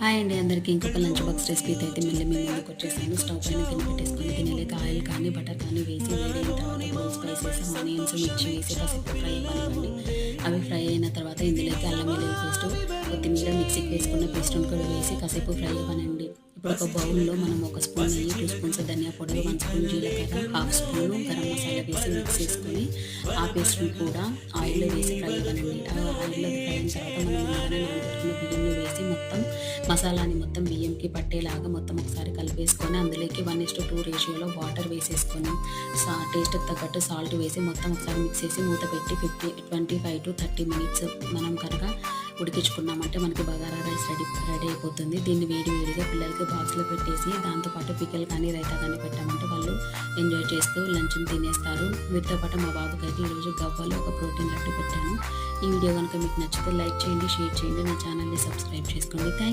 Hi అండి అందరికీ ఇంకొక లంచ్ బాక్స్ రెసిపీతో అయితే మళ్ళీ మేము ముందుకు వచ్చేసాను. స్టవ్ పైన గిన్నె పెట్టేసుకొని గిన్నెలోకి ఆయిల్ కానీ బటర్ కానీ వేసి వేడైన తర్వాత హోల్ స్పైసెస్ ఆనియన్స్ మిర్చి వేసి కాసేపు ఫ్రై అవ్వనివ్వండి. అవి ఫ్రై అయిన తర్వాత ఇందులోకి అల్లం వెల్లుల్లి పేస్ట్, కొత్తిమీర, మిక్సీకి వేసుకున్న పేస్ట్ కూడా వేసి కాసేపు ఫ్రై అవ్వనండి. ఇప్పుడు ఒక బౌల్లో మనం 1 స్పూన్ నెయ్యి, 2 స్పూన్స్ ధనియా పౌడర్, 1 స్పూన్ జీలకర్ర, 1/2 స్పూన్ గరం మసాలా వేసి మిక్స్ చేసుకొని ఆ పేస్ట్ని కూడా ఆయిల్లో వేసి ఫ్రై అవ్వనండి. ఆ ఆయిల్లో ఫ్రై అయిన తర్వాత మనం ముందుగానే నానబెట్టుకున్న బియ్యంని వేసి మొత్తం మసాలాని మొత్తం బియ్యంకి పట్టేలాగా మొత్తం ఒకసారి కలిపేసుకొని అందులోకి 1:2 రేషియోలో వాటర్ వేసేసుకొని టేస్ట్కి తగ్గట్టు సాల్ట్ వేసి మొత్తం ఒకసారి మిక్స్ చేసి మూత పెట్టి 25 to 30 మినిట్స్ మనం కనుక ఉడికించుకున్నామంటే మనకి బగారా రైస్ రెడీ అయిపోతుంది. దీన్ని వేడిగా పిల్లలకి బాక్స్లో పెట్టేసి దాంతోపాటు పిక్కలు కానీ రైతా కానీ పెట్టామంటే వాళ్ళు ఎంజాయ్ చేస్తూ లంచ్ని తినేస్తారు. వీటితో పాటు మా బాబుకి అయితే ఈరోజు గవ్వలో ఒక ప్రోటీన్ లడ్డు పెట్టాను. ఈ వీడియో కనుక మీకు నచ్చితే లైక్ చేయండి, షేర్ చేయండి, నా ఛానల్ని సబ్స్క్రైబ్ చేసుకోండి. థ్యాంక్